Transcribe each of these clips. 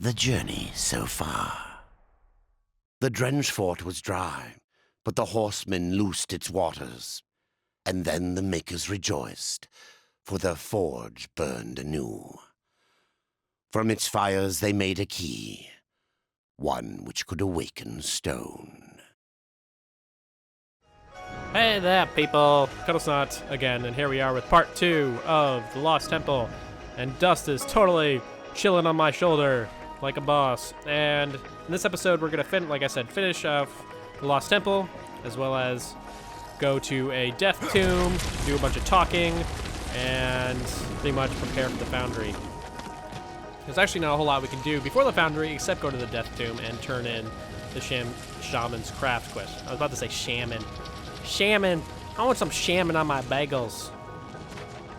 The journey so far. The drenched fort was dry, but the horsemen loosed its waters. And then the makers rejoiced, for their forge burned anew. From its fires they made a key, one which could awaken stone. Hey there, people! Kuddlesnot again, and here we are with part 2 of The Lost Temple. And Dust is totally chilling on my shoulder like a boss. And in this episode, we're gonna, finish off The Lost Temple, as well as go to a death tomb, do a bunch of talking, and pretty much prepare for the Foundry. There's actually not a whole lot we can do before the Foundry, except go to the death tomb and turn in the Shaman's Craft quest. I was about to say shaman. Shaman! I want some shaman on my bagels.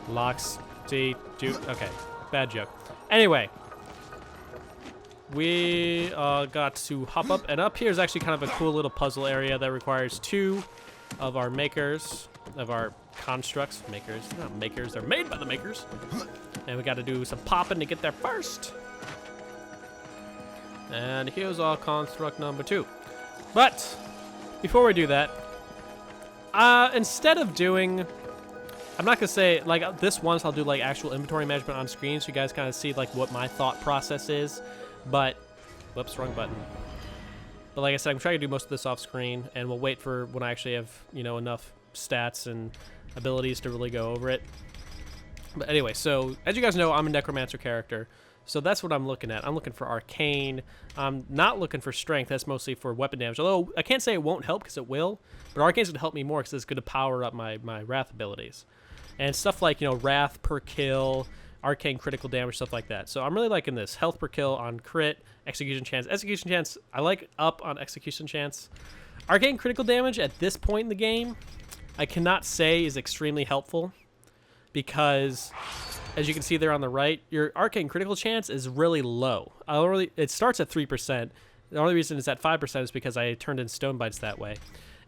Locks, T, juke. Okay, bad joke. Anyway, we got to hop up, and up here is actually kind of a cool little puzzle area that requires 2 of our makers, of our constructs. Makers, not makers, they're made by the makers. And we got to do some popping to get there first. And here's our construct number 2. But before we do that, instead of doing, I'm not gonna say like this once, I'll do like actual inventory management on screen so you guys kind of see like what my thought process is. But, whoops, wrong button. But like I said, I'm trying to do most of this off screen, and we'll wait for when I actually have, you know, enough stats and abilities to really go over it. But anyway, so as you guys know, I'm a necromancer character, so that's what I'm looking at. I'm looking for arcane. I'm not looking for strength. That's mostly for weapon damage. Although I can't say it won't help because it will, but arcane's gonna help me more because it's gonna power up my wrath abilities and stuff like, you know, wrath per kill, arcane critical damage, stuff like that. So I'm really liking this. Health per kill on crit, execution chance. Execution chance, I like up on execution chance. Arcane critical damage at this point in the game, I cannot say is extremely helpful because, as you can see there on the right, your arcane critical chance is really low. It starts at 3%. The only reason it's at 5% is because I turned in Stonebites that way.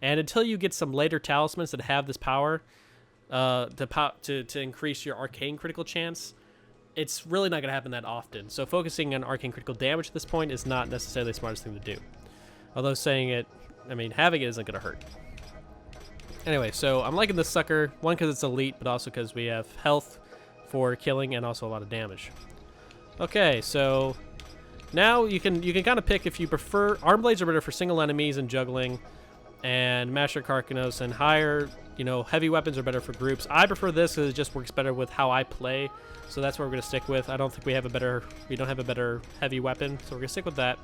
And until you get some later talismans that have this power to increase your arcane critical chance, it's really not going to happen that often. So focusing on arcane critical damage at this point is not necessarily the smartest thing to do. Although saying it, I mean, having it isn't going to hurt. Anyway, so I'm liking this sucker, one because it's elite, but also because we have health for killing and also a lot of damage. Okay, so now you can kind of pick if you prefer. Arm blades are better for single enemies and juggling, and Master Karkanos and higher, you know, heavy weapons are better for groups. I prefer this because it just works better with how I play, so that's what we're gonna stick with. I don't think we don't have a better heavy weapon, so we're gonna stick with that.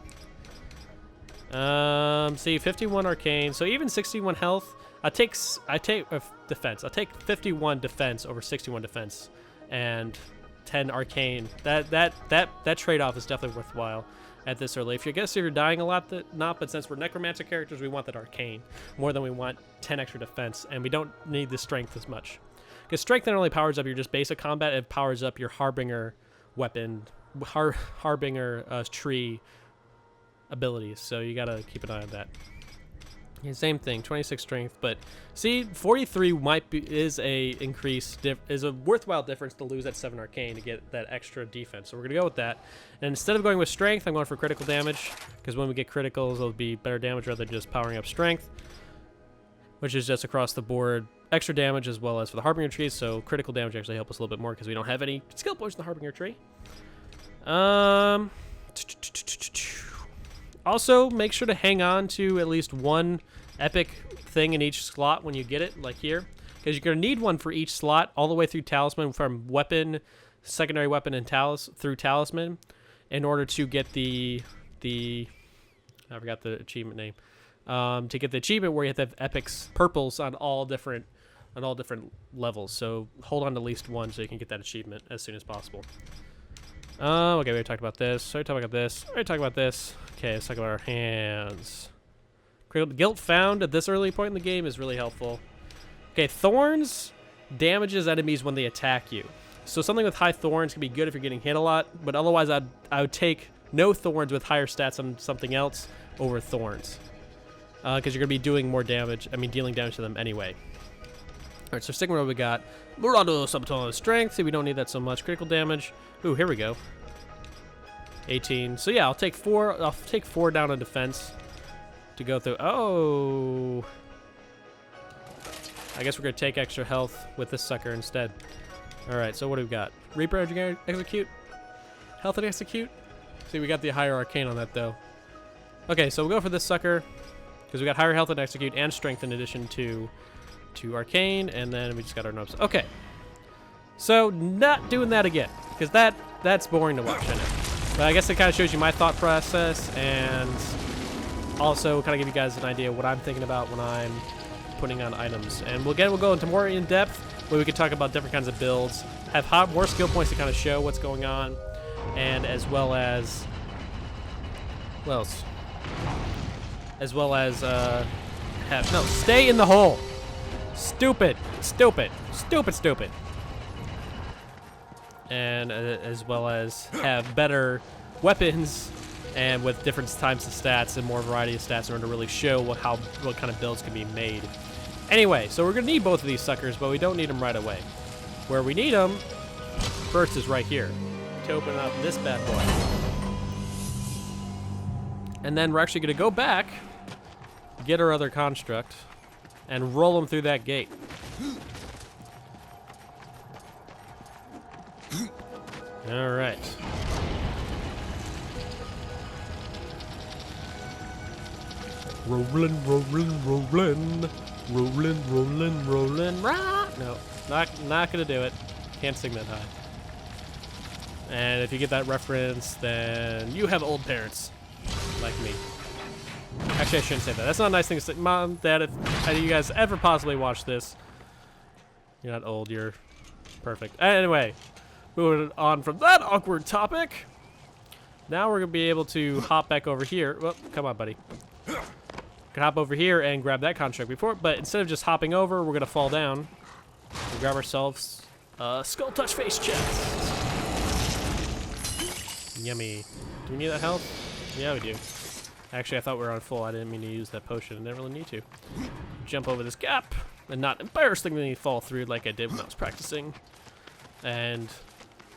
See, 51 arcane, so even 61 health. I take defense. I'll take 51 defense over 61 defense, and 10 arcane. That trade-off is definitely worthwhile at this early. If you're dying a lot, not. But since we're necromancer characters, we want that arcane more than we want 10 extra defense, and we don't need the strength as much. Because strength not only powers up your just basic combat, it powers up your harbinger weapon, harbinger tree abilities. So you gotta keep an eye on that. Yeah, same thing, 26 strength, but see, 43 is a worthwhile difference to lose that 7 arcane to get that extra defense. So we're gonna go with that. And instead of going with strength, I'm going for critical damage, because when we get criticals, it'll be better damage rather than just powering up strength, which is just across the board extra damage as well as for the harbinger trees. So critical damage actually helps us a little bit more because we don't have any skill points in the harbinger tree. Also, make sure to hang on to at least one epic thing in each slot when you get it, like here, because you're going to need one for each slot all the way through talisman, from weapon, secondary weapon, and through talisman, in order to get the I forgot the achievement name, to get the achievement where you have to have epics purples on all different levels. So hold on to at least one so you can get that achievement as soon as possible. Okay, we already talked about this. Already talked about this. Okay, let's talk about our hands. Guilt found at this early point in the game is really helpful. Okay, thorns damages enemies when they attack you. So something with high thorns can be good if you're getting hit a lot, but otherwise I would take no thorns with higher stats on something else over thorns. Because you're going to be doing more damage, dealing damage to them anyway. Alright, so sticking with what we got. We're on to subatomic strength. See, we don't need that so much. Critical damage. Ooh, here we go. 18. So yeah, I'll take 4. I'll take 4 down on defense to go through. Oh. I guess we're gonna take extra health with this sucker instead. All right. So what do we got? Reaper execute. Health and execute. See, we got the higher arcane on that though. Okay, so we'll go for this sucker because we got higher health and execute and strength in addition to arcane, and then we just got our Gnomes. Okay. So not doing that again because that's boring to watch, isn't it? But I guess it kind of shows you my thought process and also kind of give you guys an idea of what I'm thinking about when I'm putting on items. And we'll go into more in depth where we can talk about different kinds of builds, have more skill points to kind of show what's going on, and as well as what else? As well as stay in the hole. Stupid. And as well as have better weapons and with different types of stats and more variety of stats in order to really show what kind of builds can be made. Anyway, so we're gonna need both of these suckers, but we don't need them right away. Where we need them first is right here to open up this bad boy. And then we're actually gonna go back, get our other construct, and roll them through that gate. All right. Rolling. Rah! No, not gonna do it. Can't sing that high. And if you get that reference, then you have old parents, like me. Actually, I shouldn't say that. That's not a nice thing to say. Mom, Dad, if you guys ever possibly watch this, you're not old. You're perfect. Anyway. Moving on from that awkward topic. Now we're gonna be able to hop back over here. Well, come on, buddy. Can hop over here and grab that contract before, but instead of just hopping over, we're gonna fall down and grab ourselves a Skull Touch face chest. Yummy. Do we need that health? Yeah, we do. Actually, I thought we were on full. I didn't mean to use that potion. I didn't really need to. Jump over this gap and not embarrassingly fall through like I did when I was practicing. And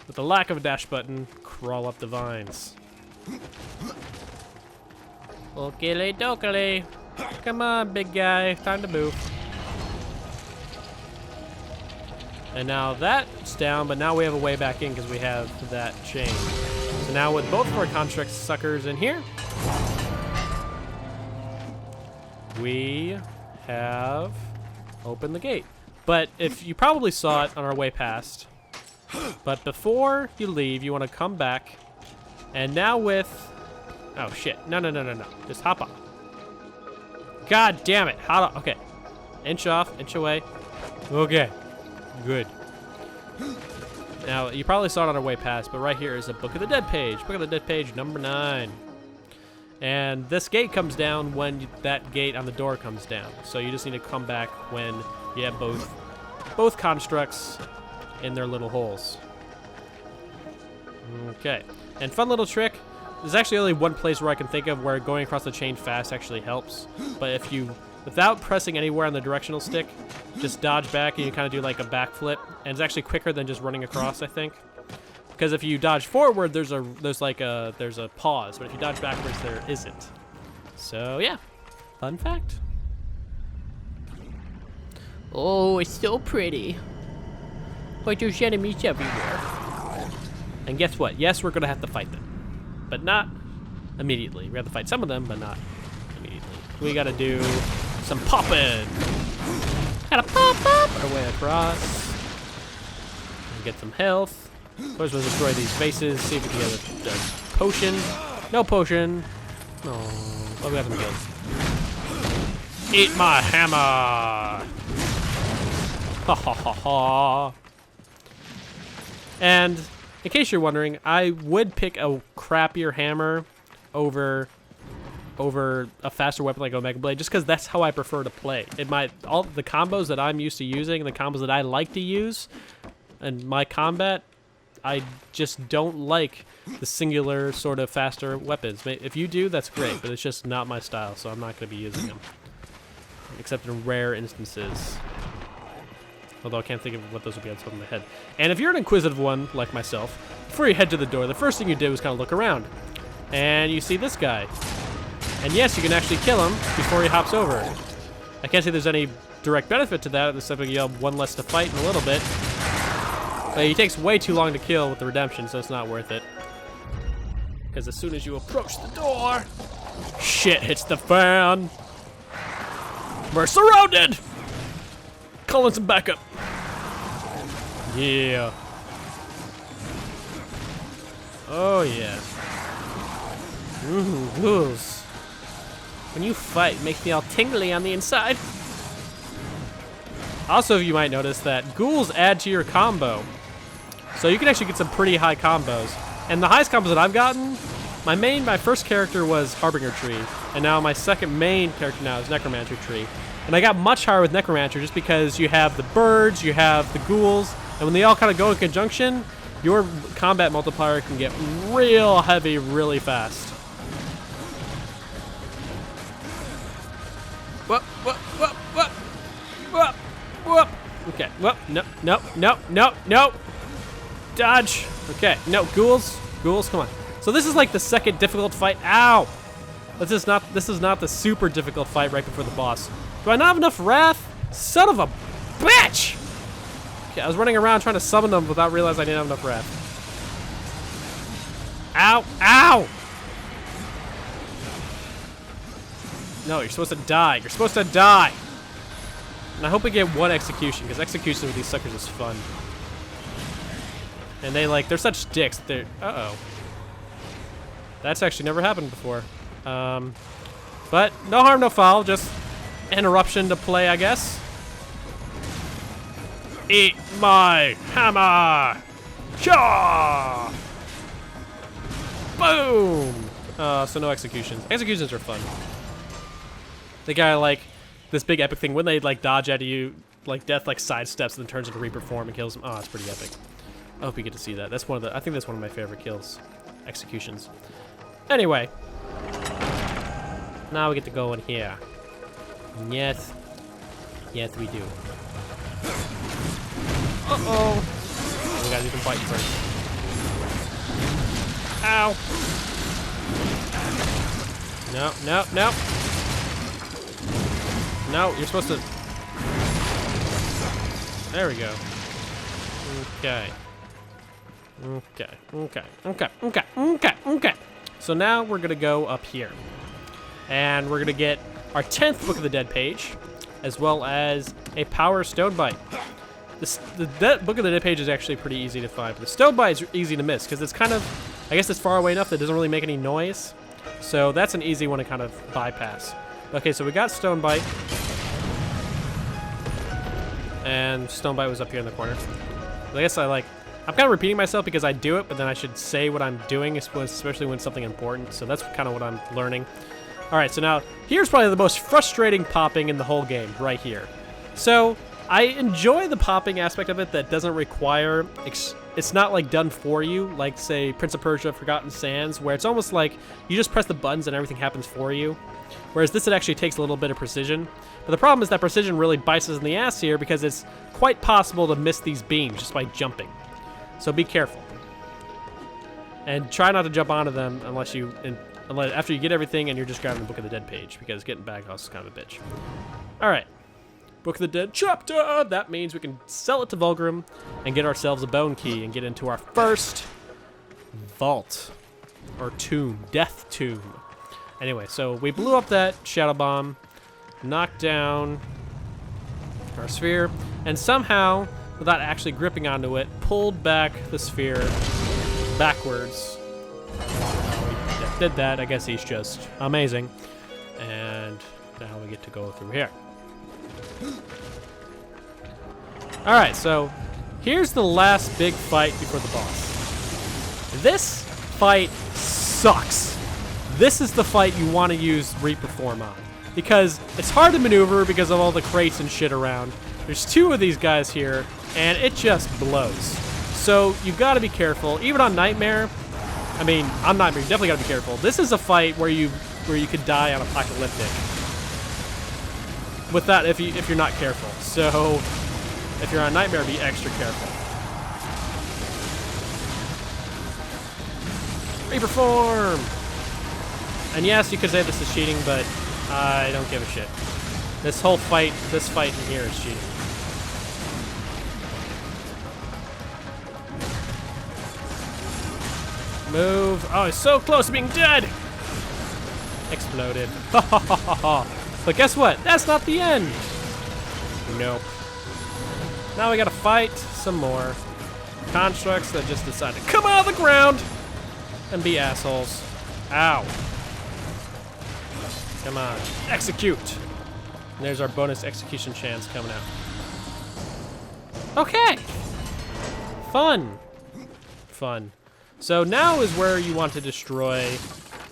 with the lack of a dash button, crawl up the vines. Okey dokey. Come on, big guy. Time to move. And now that's down, but now we have a way back in because we have that chain. So now with both of our construct suckers in here, we have opened the gate. But if you probably saw it on our way past, but before you leave, you want to come back, and now with... Oh, shit. No. Just hop on. God damn it. Okay. Inch off, inch away. Okay. Good. Now, you probably saw it on our way past, but right here is a Book of the Dead page. Book of the Dead page number 9. And this gate comes down when that gate on the door comes down. So you just need to come back when you have both constructs in their little holes. Okay. And fun little trick. There's actually only one place where I can think of where going across the chain fast actually helps. But if you, without pressing anywhere on the directional stick, just dodge back and you kind of do like a backflip. And it's actually quicker than just running across, I think. Because if you dodge forward, there's a pause. But if you dodge backwards, there isn't. So yeah, fun fact. Oh, it's so pretty. But there's enemies everywhere. And guess what? Yes, we're gonna have to fight them, but not immediately. We have to fight some of them, but not immediately. We gotta do some popping. Gotta pop our way across and get some health. First, we'll destroy these faces. See if we can get a potion. No potion. Oh, well, we have some kills. Eat my hammer. Ha ha ha ha. And in case you're wondering, I would pick a crappier hammer over a faster weapon like Omega Blade, just because that's how I prefer to play. All the combos that I'm used to using, the combos that I like to use, in my combat, I just don't like the singular sort of faster weapons. If you do, that's great, but it's just not my style, so I'm not going to be using them, except in rare instances. Although I can't think of what those would be on top of my head. And if you're an inquisitive one, like myself, before you head to the door, the first thing you do is kind of look around. And you see this guy. And yes, you can actually kill him before he hops over. I can't say there's any direct benefit to that, except you have one less to fight in a little bit. But he takes way too long to kill with the redemption, so it's not worth it. Because as soon as you approach the door, shit hits the fan. We're surrounded! Calling some backup. Yeah. Oh yeah. Ghouls. When you fight, it makes me all tingly on the inside. Also, you might notice that ghouls add to your combo. So you can actually get some pretty high combos. And the highest combos that I've gotten, my first character was Harbinger Tree. And now my second main character now is Necromancer Tree. And I got much higher with Necromancer just because you have the birds, you have the ghouls, and when they all kind of go in conjunction, your combat multiplier can get real heavy really fast. Whoop, whoop, whoop, whoop, whoop, whoop. Okay, whoop, no, no, no, no, no. Dodge. Okay, no, ghouls, come on. So this is like the second difficult fight. Ow! This is not the super difficult fight right before the boss. Do I not have enough wrath? Son of a bitch! Okay, I was running around trying to summon them without realizing I didn't have enough wrath. Ow! Ow! No, you're supposed to die. You're supposed to die! And I hope we get one execution, because execution with these suckers is fun. And they're such dicks. They're, uh-oh. That's actually never happened before. But no harm, no foul. Just interruption to play, I guess. Eat my hammer! Cha! Boom! So no executions. Executions are fun. The guy, like, this big epic thing, when they, like, dodge at you, like, death, like, sidesteps and then turns into Reaper form and kills him. Oh, it's pretty epic. I hope you get to see that. That's I think that's one of my favorite kills. Executions. Anyway. Now we get to go in here. Yes. Yes, we do. Uh-oh. We gotta do some fighting first. Ow. No, no, no. No, you're supposed to... There we go. Okay. Okay. So now we're gonna go up here. And we're gonna get our 10th Book of the Dead page, as well as a Power Stonebite. The Book of the Dead page is actually pretty easy to find, but the Stonebite is easy to miss, because it's kind of, I guess it's far away enough that it doesn't really make any noise. So that's an easy one to kind of bypass. Okay, so we got Stonebite. And Stonebite was up here in the corner. I guess I'm kind of repeating myself because I do it, but then I should say what I'm doing, especially when it's something important. So that's kind of what I'm learning. All right, so now here's probably the most frustrating popping in the whole game, right here. So I enjoy the popping aspect of it that doesn't require, it's not like done for you, like say Prince of Persia Forgotten Sands, where it's almost like you just press the buttons and everything happens for you. Whereas this, it actually takes a little bit of precision. But the problem is that precision really bites us in the ass here because it's quite possible to miss these beams just by jumping. So be careful. And try not to jump onto them unless after you get everything and you're just grabbing the Book of the Dead page, because getting Baghouse is kind of a bitch. Alright. Book of the Dead chapter! That means we can sell it to Vulgrim and get ourselves a bone key and get into our first vault. Or tomb. Death tomb. Anyway, so we blew up that shadow bomb, knocked down our sphere, and somehow, without actually gripping onto it, pulled back the sphere backwards. Death did that. I guess he's just amazing. And now we get to go through here. Alright, so here's the last big fight before the boss. This fight sucks. This is the fight you want to use Reaper form on, because it's hard to maneuver because of all the crates and shit around. There's two of these guys here, and it just blows. So you've got to be careful. Even on Nightmare, on Nightmare, you definitely got to be careful. This is a fight where you could die on Apocalyptic. With that, if you're not careful. So if you're on Nightmare, be extra careful. Reaper form! And yes, you could say this is cheating, but I don't give a shit. This whole fight, this fight in here is cheating. Move. Oh, he's so close to being dead. Exploded. But guess what? That's not the end. Nope. Now we gotta fight some more constructs that just decide to come out of the ground and be assholes. Ow. Come on. Execute. And there's our bonus execution chance coming out. Okay. Fun. Fun. So now is where you want to destroy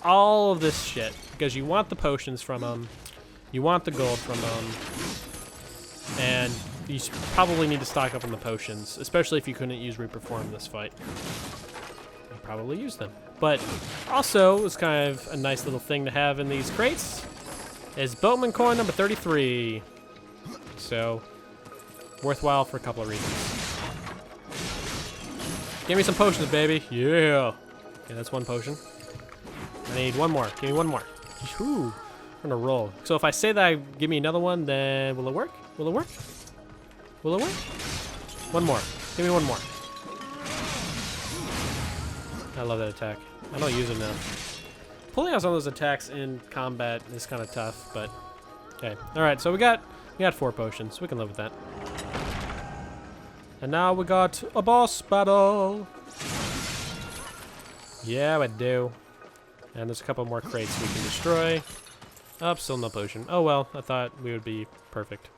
all of this shit, because you want the potions from them, you want the gold from them, and you probably need to stock up on the potions, especially if you couldn't use Reperform this fight. You probably use them. But also, it's kind of a nice little thing to have in these crates, is Boatman Coin number 33. So, worthwhile for a couple of reasons. Give me some potions, baby. Yeah. Okay, that's one potion. I need one more. Give me one more. Whew. I'm gonna roll. So if I say that, give me another one, then will it work? Will it work? Will it work? One more. Give me one more. I love that attack. I don't use it enough. Pulling out some of those attacks in combat is kind of tough, but okay. All right, so we got 4 potions. We can live with that. And now we got a boss battle. Yeah, we do. And there's a couple more crates we can destroy. Oh, still no potion. Oh well, I thought we would be perfect.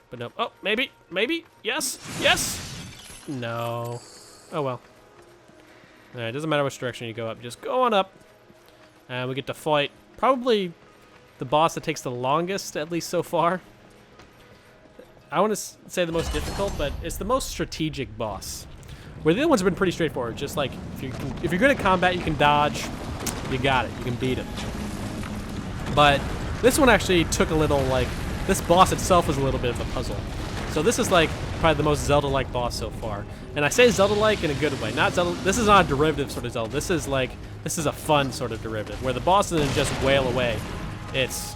But no. Oh, maybe, maybe, yes, yes. No. Oh well. Alright, doesn't matter which direction you go up, just go on up. And we get to fight probably the boss that takes the longest, at least so far. I want to say the most difficult, but it's the most strategic boss. Where the other ones have been pretty straightforward. Just like, if you're good at combat, you can dodge. You got it. You can beat him. But this one actually took a little, like, this boss itself was a little bit of a puzzle. So this is like probably the most Zelda-like boss so far. And I say Zelda-like in a good way. Not Zelda. This is not a derivative sort of Zelda. This is a fun sort of derivative where the boss doesn't just wail away. It's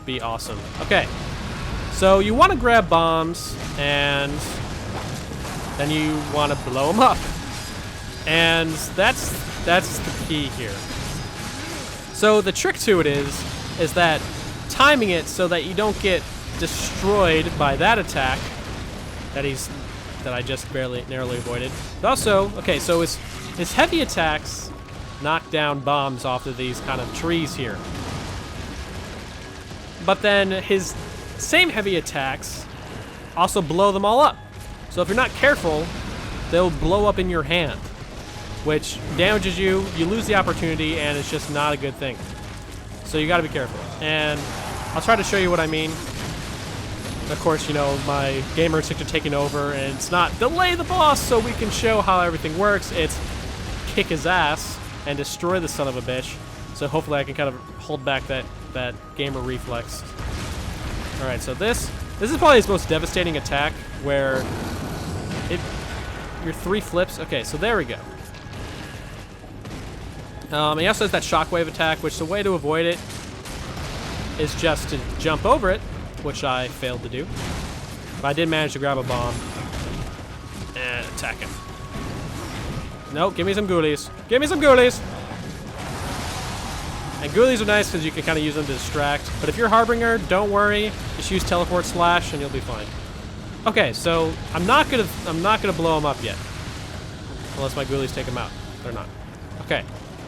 be awesome. Okay. So you want to grab bombs and then you want to blow them up. And that's the key here. So the trick to it is that timing it so that you don't get destroyed by that attack that I just narrowly avoided. But also, okay, so his heavy attacks knock down bombs off of these kind of trees here. But then his same heavy attacks also blow them all up. So if you're not careful, they'll blow up in your hand, which damages you, you lose the opportunity, and it's just not a good thing. So you gotta be careful. And I'll try to show you what I mean. Of course, you know, my gamer instincts are taking over, and it's not delay the boss so we can show how everything works. It's kick his ass and destroy the son of a bitch. So hopefully I can kind of hold back that gamer reflex. Alright, so this is probably his most devastating attack, where your 3 flips. Okay, so there we go. He also has that shockwave attack, which the way to avoid it is just to jump over it, which I failed to do. But I did manage to grab a bomb and attack him. Nope, give me some ghoulies. Give me some ghoulies! And ghoulies are nice because you can kind of use them to distract. But if you're Harbinger, don't worry. Just use Teleport Slash and you'll be fine. Okay, so I'm not gonna blow them up yet, unless my ghoulies take them out. They're not. Okay,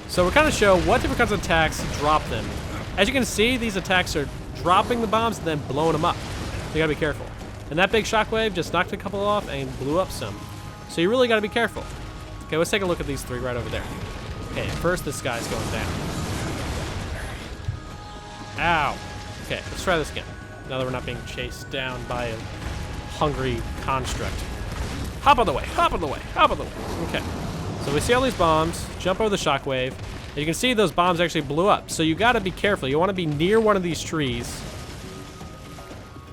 so we're kind of show what different kinds of attacks drop them. As you can see, these attacks are dropping the bombs and then blowing them up. So you gotta be careful. And that big shockwave just knocked a couple off and blew up some. So you really gotta be careful. Okay, let's take a look at these 3 right over there. Okay, first this guy's going down. Ow. Okay, let's try this again. Now that we're not being chased down by a hungry construct. Hop on the way, hop on the way, hop on the way. Okay. So we see all these bombs, jump over the shockwave. And you can see those bombs actually blew up. So you gotta be careful. You wanna be near one of these trees,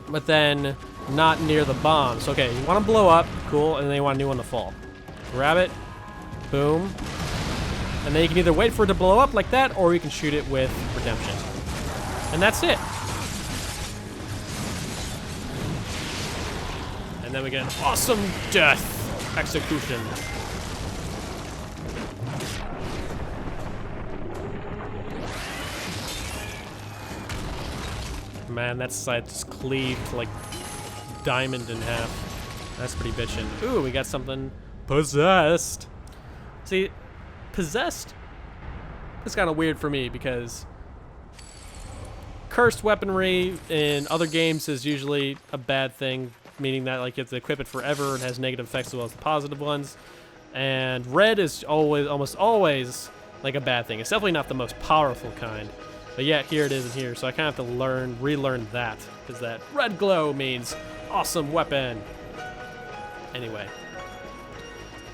but then not near the bombs. Okay, you wanna blow up, cool, and then you want a new one to fall. Grab it, boom, And then you can either wait for it to blow up like that, or you can shoot it with redemption. And that's it. And then we get an awesome death execution. Man, that side just cleaved like diamond in half. That's pretty bitchin'. Ooh, we got something possessed. See, possessed is kind of weird for me because cursed weaponry in other games is usually a bad thing, meaning that like you have to equip it forever and has negative effects as well as the positive ones. And red is almost always like a bad thing. It's definitely not the most powerful kind. But yeah, here it is in here, so I kind of have to relearn that, because that red glow means awesome weapon. Anyway.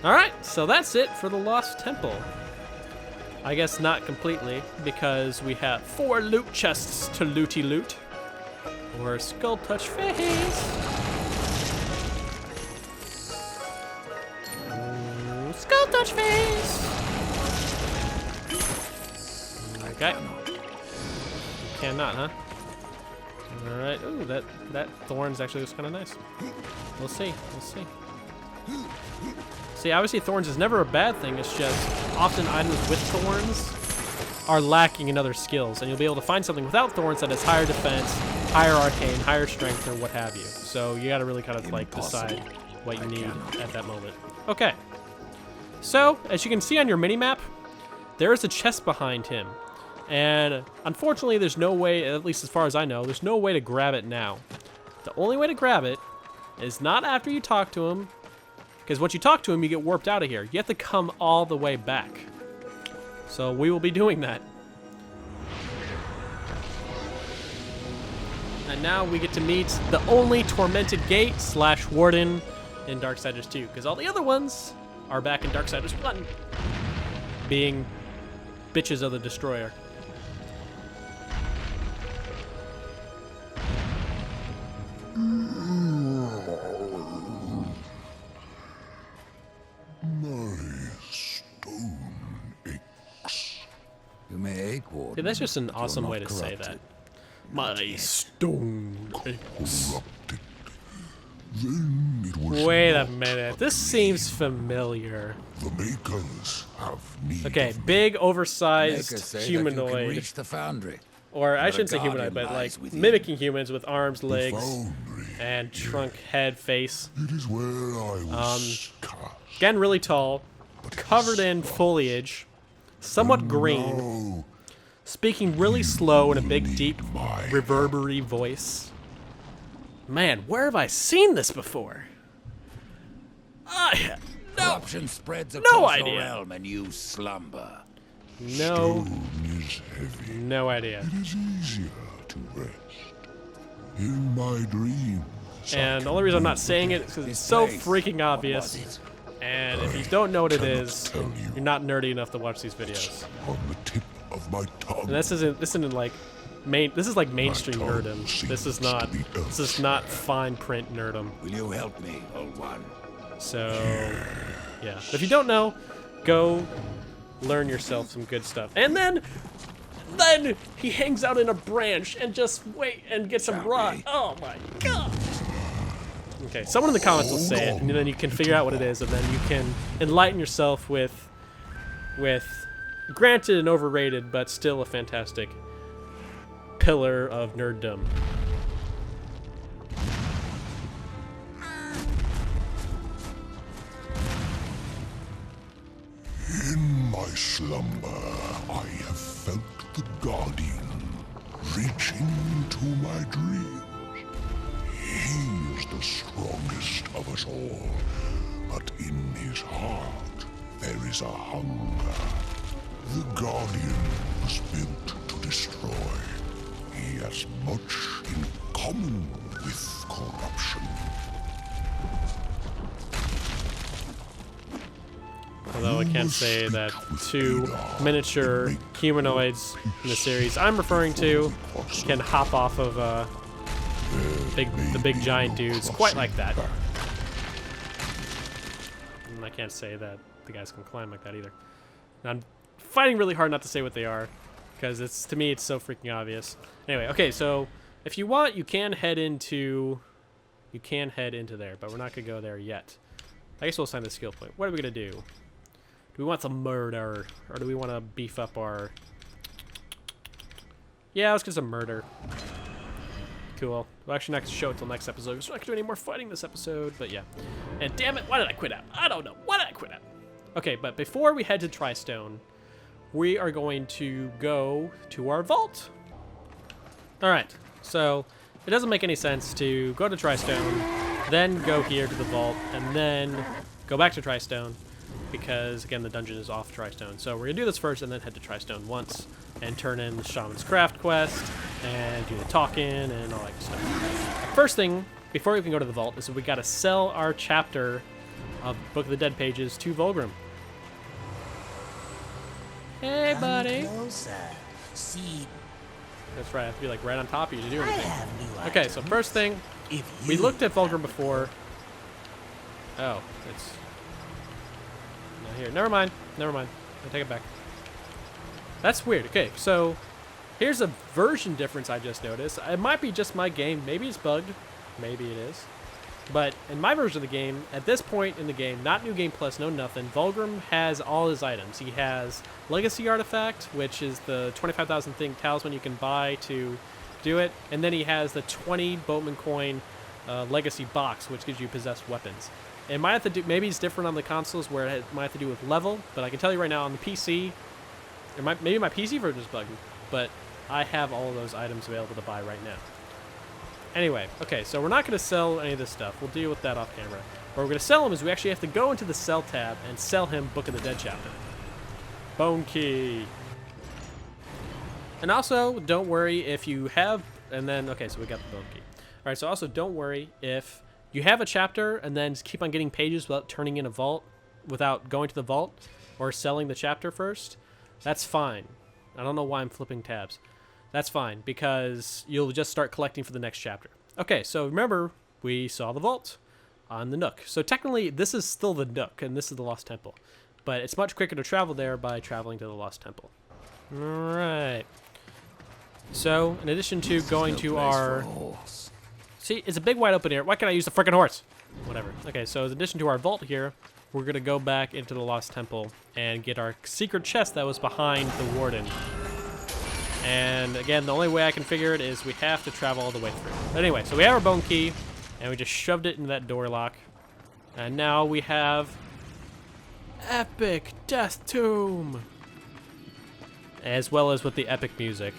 Alright, so that's it for the Lost Temple. I guess not completely, because we have 4 loot chests to looty loot. Or Skull Touch Face. Ooh, Skull Touch Face. Okay. Cannot, huh? Alright. Ooh, that thorns actually looks kind of nice. We'll see. We'll see. See, obviously thorns is never a bad thing. It's just often items with thorns are lacking in other skills, and you'll be able to find something without thorns that has higher defense, higher arcane, higher strength, or what have you. So you got to really kind of like decide what you need at that moment. Okay. So, as you can see on your mini-map, there is a chest behind him. And unfortunately, there's no way, at least as far as I know, there's no way to grab it now. The only way to grab it is not after you talk to him, because once you talk to him, you get warped out of here. You have to come all the way back. So we will be doing that. And now we get to meet the only Tormented Gate / Warden in Darksiders 2, because all the other ones are back in Darksiders 1, being bitches of the Destroyer. You may ache, Warden. Dude, that's just an awesome way to say that. My stone aches. Wait a minute. This seems familiar. The makers have need. Okay, big, oversized Makers say that humanoid. you can reach the Foundry. Or I But shouldn't a say humanoid, guardian but like lies within. mimicking humans with arms, legs, Foundry. and trunk, head, face. It is where I was cast. Again, really tall, covered in foliage, somewhat green, Oh, speaking really slow in a big, deep, reverberary voice. Man, where have I seen this before? I have Corruption spreads across no the idea. realm and you slumber. no is heavy. no idea. It is easier to rest. In my dreams. And the only reason I'm not saying it is because it's This so place, freaking what obvious. was it? And if you don't know what it is, tell you. you're not nerdy enough to watch these videos. On the tip of my tongue. And this isn't like this is like mainstream My tongue nerdom. seems This is to be not fine print nerdom. Will you help me, old one? So yeah. If you don't know, go learn yourself some good stuff. And then he hangs out in a branch and just wait and gets some rot. Oh my god. Okay, someone in the comments will say it, and then you can figure out what it is, and then you can enlighten yourself with granted an overrated, but still a fantastic pillar of nerddom. In my slumber, I have felt the Guardian reaching into my dreams. He is the strongest of us all, but in his heart there is a hunger. The Guardian was built to destroy. He has much in common with corruption. Although I can't say that 2 miniature humanoids in the series I'm referring to can hop off of the big giant dudes quite like that. And I can't say that the guys can climb like that either. And fighting really hard not to say what they are, because it's, to me, it's so freaking obvious. Anyway, okay, so if you want, you can head into there, but we're not gonna go there yet. I guess we'll assign the skill point. What are we gonna do? Do we want some murder, or do we want to beef up our? Yeah, let's get some murder. Cool. We're actually not going to show it till next episode, because we're not going to do any more fighting this episode, but yeah. And damn it, why did I quit out? I don't know. Why did I quit out? Okay, but before we head to Tristone, we are going to go to our vault. Alright, so it doesn't make any sense to go to Tristone, then go here to the vault, and then go back to Tristone, because, again, the dungeon is off Tristone. So we're going to do this first, and then head to Tristone once, and turn in the Shaman's Craft quest, and do the talking, and all that stuff. First thing, before we can go to the vault, is that we got to sell our chapter of Book of the Dead pages to Vulgrim. Hey, buddy. See, That's right, I have to be like right on top of you to do I anything. have new Okay, so first thing, If we you looked at Vulgrim before. Oh, it's not here. Never mind. I take it back. That's weird. Okay, so here's a version difference I just noticed. It might be just my game. Maybe it's bugged. Maybe it is. But in my version of the game, at this point in the game, not New Game Plus, no nothing, Vulgrim has all his items. He has Legacy Artifact, which is the 25,000 thing talisman you can buy to do it. And then he has the 20 Boatman Coin Legacy Box, which gives you possessed weapons. It might have to do, maybe it's different on the consoles where it might have to do with level, but I can tell you right now on the PC, maybe my PC version is bugged, but I have all of those items available to buy right now. Anyway, okay, so we're not going to sell any of this stuff. We'll deal with that off camera. What we're going to sell him is we actually have to go into the sell tab and sell him Book of the Dead chapter. Bone key. And also, don't worry if you have, and then, okay, so we got the bone key. All right, so also don't worry if you have a chapter and then just keep on getting pages without turning in a vault, without going to the vault or selling the chapter first. That's fine. I don't know why I'm flipping tabs. That's fine, because you'll just start collecting for the next chapter. Okay, so remember, we saw the vault on the Nook. So technically, this is still the Nook, and this is the Lost Temple. But it's much quicker to travel there by traveling to the Lost Temple. Alright. So, in addition to going to our... See, it's a big wide open area. Why can't I use the frickin' horse? Whatever. Okay, so in addition to our vault here, we're going to go back into the Lost Temple and get our secret chest that was behind the Warden. And again, the only way I can figure it is we have to travel all the way through. But anyway, so we have our bone key, and we just shoved it in that door lock. And now we have epic Death Tomb, as well as with the epic music.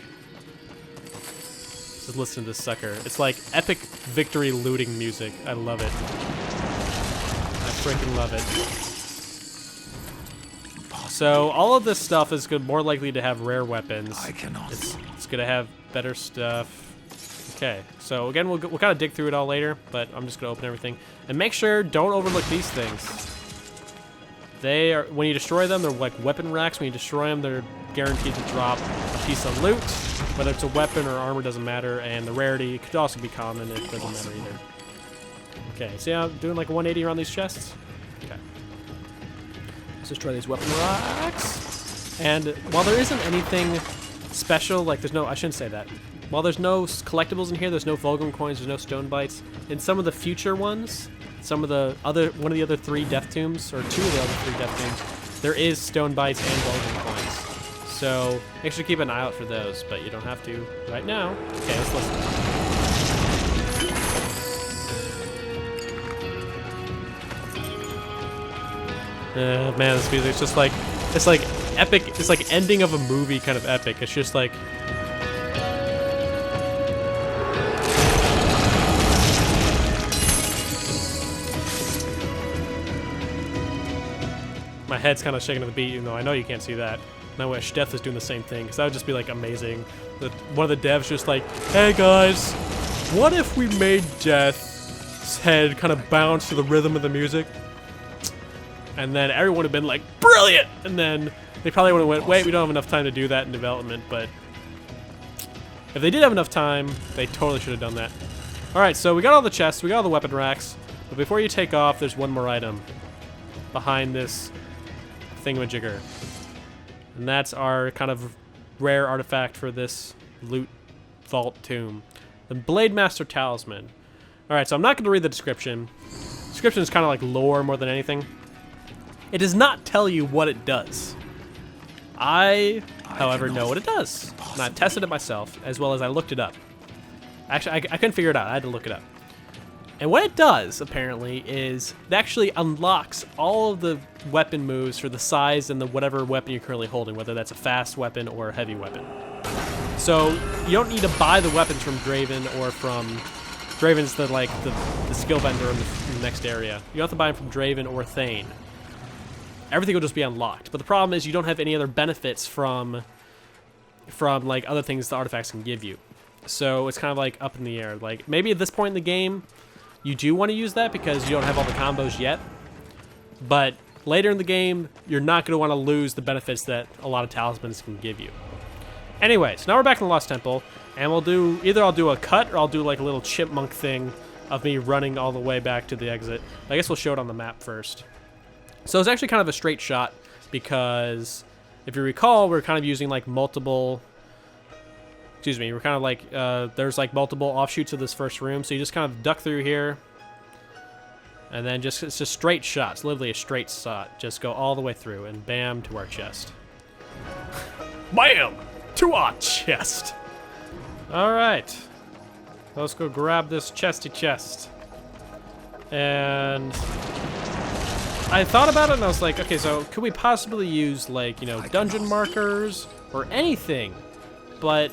Just listen to this sucker. It's like epic victory looting music. I love it. I freaking love it. So all of this stuff is more likely to have rare weapons. I cannot. It's gonna have better stuff. Okay, so again, we'll kind of dig through it all later, but I'm just gonna open everything and make sure don't overlook these things. They are, when you destroy them, they're like weapon racks. When you destroy them, they're guaranteed to drop a piece of loot, whether it's a weapon or armor, doesn't matter. And the rarity could also be common. It doesn't matter either. Okay, see how I'm doing like a 180 around these chests? Okay. Let's destroy these weapon racks. And while there isn't anything special, like there's no, I shouldn't say that. While there's no collectibles in here, there's no Vulgrim coins, there's no Stonebites. In some of the future ones, one of the other 3 Death Tombs, or 2 of the other 3 Death Tombs, there is Stonebites and Vulgrim coins. So make sure to keep an eye out for those, but you don't have to right now. Okay, let's listen. Man, this music's just like, it's like epic, it's like ending of a movie kind of epic. It's just like... My head's kind of shaking to the beat, even though I know you can't see that. And I wish Death was doing the same thing, because that would just be like amazing. One of the devs just like, hey guys, what if we made Death's head kind of bounce to the rhythm of the music? And then everyone would have been like, brilliant! And then they probably would have went, wait, we don't have enough time to do that in development, but if they did have enough time, they totally should have done that. Alright, so we got all the chests, we got all the weapon racks, but before you take off, there's one more item behind this thingamajigger. And that's our kind of rare artifact for this loot vault tomb. The Blade Master Talisman. Alright, so I'm not going to read the description. The description is kind of like lore more than anything. It does not tell you what it does. I however, know what it does. And I've tested it myself, as well as I looked it up. Actually, I couldn't figure it out. I had to look it up. And what it does, apparently, is it actually unlocks all of the weapon moves for the size and the whatever weapon you're currently holding, whether that's a fast weapon or a heavy weapon. So you don't need to buy the weapons from Draven or from... Draven's the skill vendor in the next area. You don't have to buy them from Draven or Thane. Everything will just be unlocked. But the problem is you don't have any other benefits from like other things the artifacts can give you. So it's kind of like up in the air. Like maybe at this point in the game, you do want to use that because you don't have all the combos yet. But later in the game, you're not going to want to lose the benefits that a lot of talismans can give you. Anyway, so now we're back in the Lost Temple, and we'll do either I'll do a cut or I'll do like a little chipmunk thing of me running all the way back to the exit. I guess we'll show it on the map first. So it's actually kind of a straight shot because if you recall, we're kind of using like multiple. Excuse me, we're kind of like there's like multiple offshoots of this first room, so you just kind of duck through here, and then it's just straight shots, literally a straight shot. Just go all the way through, and bam to our chest. Bam to our chest. All right, let's go grab this chesty chest. And I thought about it, and I was like, okay, so could we possibly use like dungeon markers or anything? But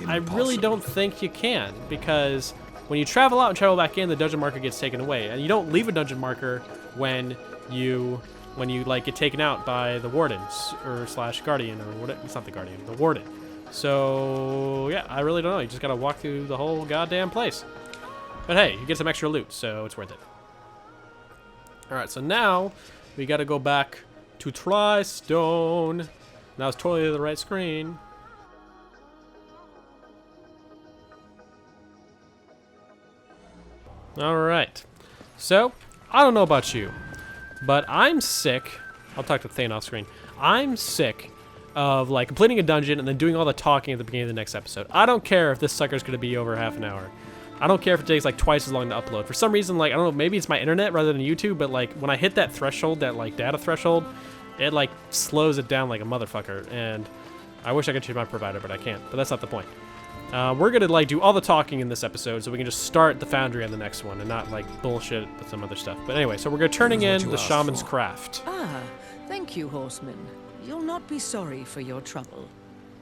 I really don't think you can, because when you travel out and travel back in, the dungeon marker gets taken away, and you don't leave a dungeon marker when you like get taken out by the Warden or / Guardian or whatever. It's not the Guardian, the Warden. So yeah, I really don't know. You just gotta walk through the whole goddamn place. But hey, you get some extra loot, so it's worth it. All right, so now we gotta go back to Tristone. That was totally the right screen. Alright, so, I don't know about you, but I'm sick, I'll talk to Thane off screen, I'm sick of like completing a dungeon and then doing all the talking at the beginning of the next episode. I don't care if this sucker's going to be over half an hour. I don't care if it takes like twice as long to upload. For some reason, like, I don't know, maybe it's my internet rather than YouTube, but like when I hit that threshold, that like data threshold, it like slows it down like a motherfucker, and I wish I could change my provider, but I can't, but that's not the point. We're gonna like do all the talking in this episode so we can just start the Foundry on the next one and not like bullshit with some other stuff. But anyway, so we're turning in the Shaman's Craft. Ah, thank you, horseman. You'll not be sorry for your trouble.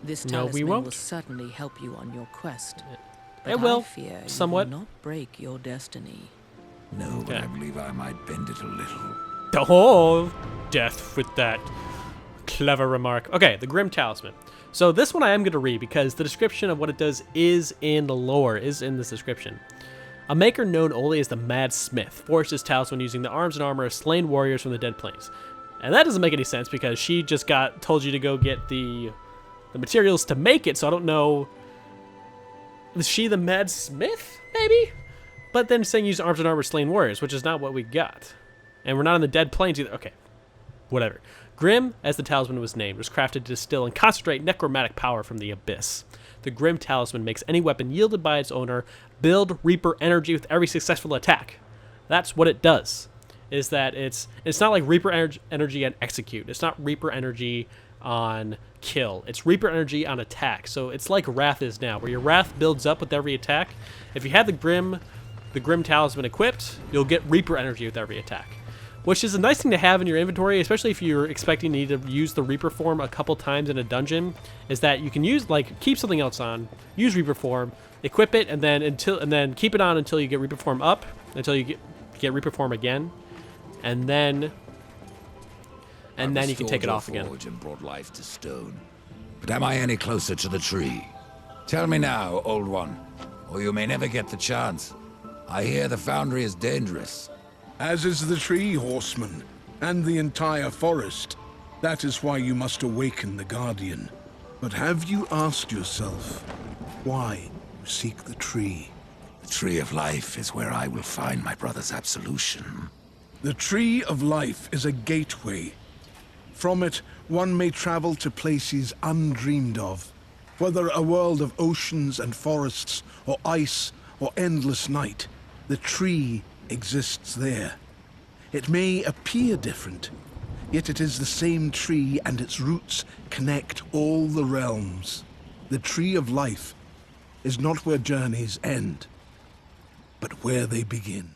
This No, we talisman won't. will certainly help you on your quest. But It will, I fear somewhat. You will not break your destiny. No, but Okay. I believe I might bend it a little. Oh, death with that clever remark. Okay, the Grim Talisman. So this one I am going to read because the description of what it does is in the lore, is in this description. A maker known only as the Mad Smith forged this talisman using the arms and armor of slain warriors from the Dead Plains. And that doesn't make any sense because she just told you to go get the materials to make it, so I don't know. Is she the Mad Smith, maybe? But then saying use arms and armor of slain warriors, which is not what we got. And we're not in the Dead Plains either. Okay, whatever. Grim, as the talisman was named, was crafted to distill and concentrate necromantic power from the abyss. The Grim Talisman makes any weapon yielded by its owner build Reaper energy with every successful attack. That's what it does. Is that it's not like Reaper energy on execute. It's not Reaper energy on kill. It's Reaper energy on attack. So it's like Wrath is now, where your Wrath builds up with every attack. If you have the Grim Talisman equipped, you'll get Reaper energy with every attack, which is a nice thing to have in your inventory, especially if you're expecting to need to use the Reaper form a couple times in a dungeon, is that you can use, like, keep something else on, use Reaper form, equip it, and then keep it on until you get Reaper form up, until you get Reaper form again, and then you can take it off again. And brought life to stone. But am I any closer to the tree? Tell me now, old one, or you may never get the chance. I hear the Foundry is dangerous. As is the tree, horseman, and the entire forest. That is why you must awaken the Guardian. But have you asked yourself why you seek the tree? The Tree of Life is where I will find my brother's absolution. The Tree of Life is a gateway. From it, one may travel to places undreamed of. Whether a world of oceans and forests, or ice, or endless night, the tree exists there. It may appear different, yet it is the same tree, and its roots connect all the realms. The tree of life is not where journeys end, but where they begin.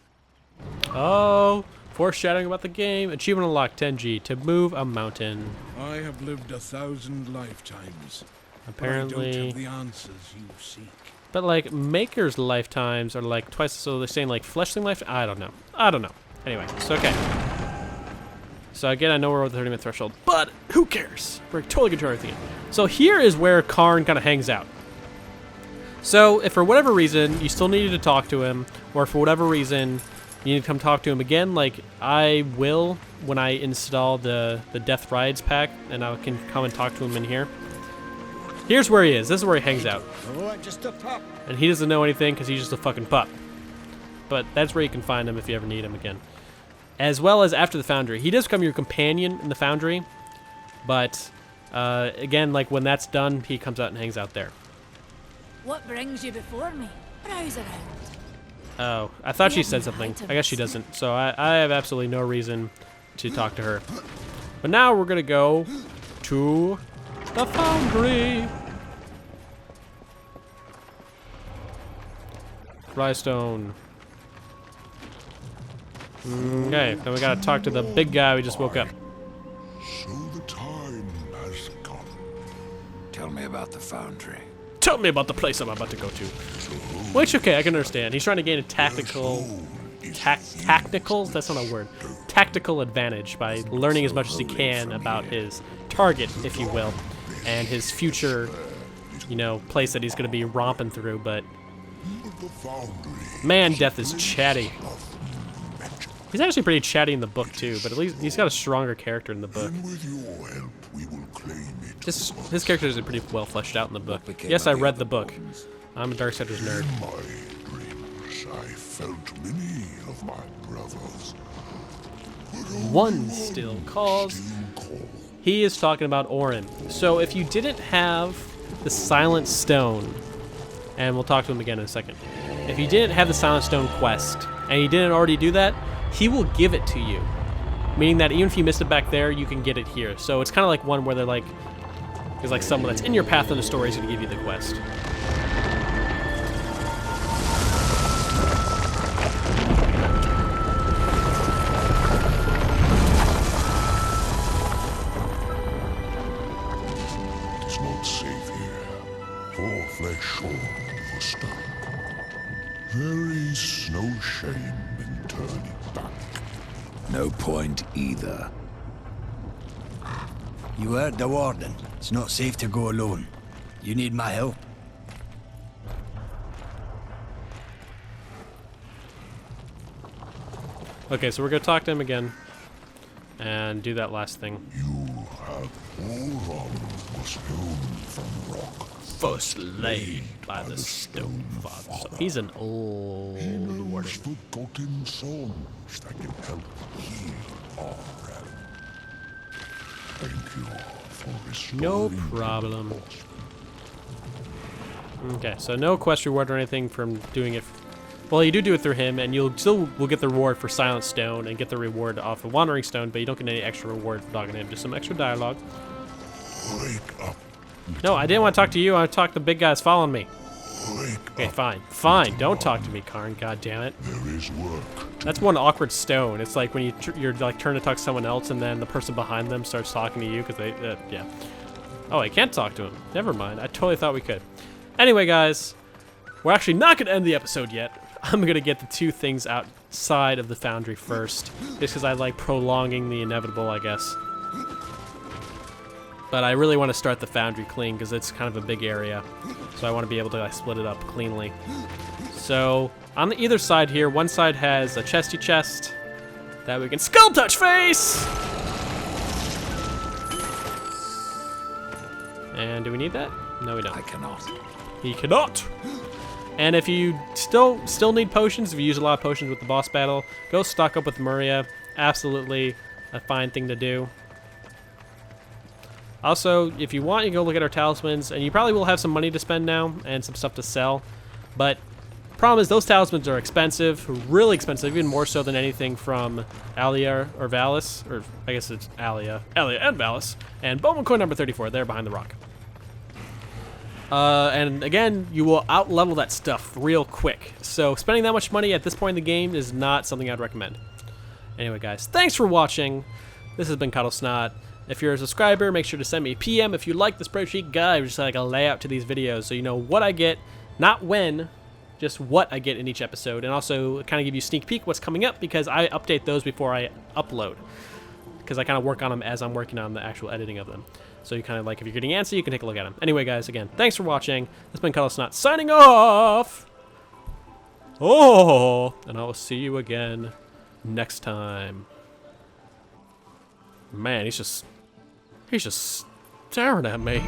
Oh, foreshadowing about the game. Achievement unlocked 10G to move a mountain. I have lived 1,000 lifetimes. Apparently. But I don't have the answers you seek. But like Maker's lifetimes are like twice, so they're saying like fleshling life. I don't know. Anyway, so okay. So again, I know we're over the 30-minute threshold, but who cares? We're totally good to everything. So here is where Karn kind of hangs out. So if for whatever reason you still needed to talk to him, or for whatever reason you need to come talk to him again, like I will when I install the Death Rides pack, and I can come and talk to him in here. Here's where he is. This is where he hangs out. Oh, just a pup. And he doesn't know anything because he's just a fucking pup. But that's where you can find him if you ever need him again. As well as after the Foundry. He does become your companion in the Foundry. But, again, like when that's done, he comes out and hangs out there. What brings you before me? Browse around. Oh, I thought she said something. I guess she doesn't. So I have absolutely no reason to talk to her. But now we're going to go to the Foundry. Flystone. Okay, then we gotta talk to the big guy we just woke up. So the time has come. Tell me about the Foundry. Tell me about the place I'm about to go to. Which, okay, I can understand. He's trying to gain a tactical... Tactical? That's not a word. Tactical advantage by learning as much as he can about his target, if you will, and his future, you know, place that he's gonna be romping through, but... Man, Death is chatty. He's actually pretty chatty in the book too, but at least he's got a stronger character in the book. His character is pretty well fleshed out in the book. Yes, I read the book. I'm a Darksiders nerd. In my dreams, I felt many of my brothers. One still calls. He is talking about Orin. So if you didn't have the Silent Stone, and we'll talk to him again in a second. If you didn't have the Silent Stone quest, and you didn't already do that, he will give it to you. Meaning that even if you missed it back there, you can get it here. So it's kind of like one where they're like, there's like someone that's in your path in the story is going to give you the quest. It's not safe here. For flesh or for stone. There is no shame in turning back. No point either. You heard the Warden. It's not safe to go alone. You need my help. Okay, so we're going to talk to him again and do that last thing. You have all wrong was hewn from rock. First laid by the Stone Father. So he's an old He knows warden. forgotten songs that can help heal our realm. Thank you for restoring No the problem. lost. Okay, so no quest reward or anything from doing it. Well, you do it through him, and you'll still will get the reward for Silent Stone and get the reward off of Wandering Stone, but you don't get any extra reward for talking to him. Just some extra dialogue. Wake up. No, I didn't want to talk to you. I want to talk to the big guys following me. Wake Okay, up. fine. Fine. Don't talk to me, Karn. God damn it. There is work. That's one awkward stone. It's like when you're like trying to talk to someone else, and then the person behind them starts talking to you because they, yeah. Oh, I can't talk to him. Never mind. I totally thought we could. Anyway, guys, we're actually not going to end the episode yet. I'm going to get the two things outside of the Foundry first, just because I like prolonging the inevitable, I guess. But I really want to start the Foundry clean because it's kind of a big area, so I want to be able to like, split it up cleanly. So on the either side here, one side has a chesty chest that we can skull touch face. And do we need that? No, we don't. I cannot. He cannot. And if you still need potions, if you use a lot of potions with the boss battle, go stock up with Maria. Absolutely a fine thing to do. Also, if you want, you can go look at our talismans, and you probably will have some money to spend now and some stuff to sell. But problem is, those talismans are expensive, really expensive, even more so than anything from Alia or Valis, or I guess it's Alia and Valis. And Boatman Coin number 34, there behind the rock. And again, you will out-level that stuff real quick. So spending that much money at this point in the game is not something I'd recommend. Anyway, guys, thanks for watching. This has been Kuddlesnot. If you're a subscriber, make sure to send me a PM if you like the spreadsheet guide, just like a layout to these videos so you know what I get, not when, just what I get in each episode, and also kind of give you a sneak peek what's coming up because I update those before I upload because I kind of work on them as I'm working on the actual editing of them. So you kind of like, if you're getting antsy, you can take a look at them. Anyway, guys, again, thanks for watching. This has been Kuddlesnot signing off. Oh, and I will see you again next time. Man, he's just staring at me.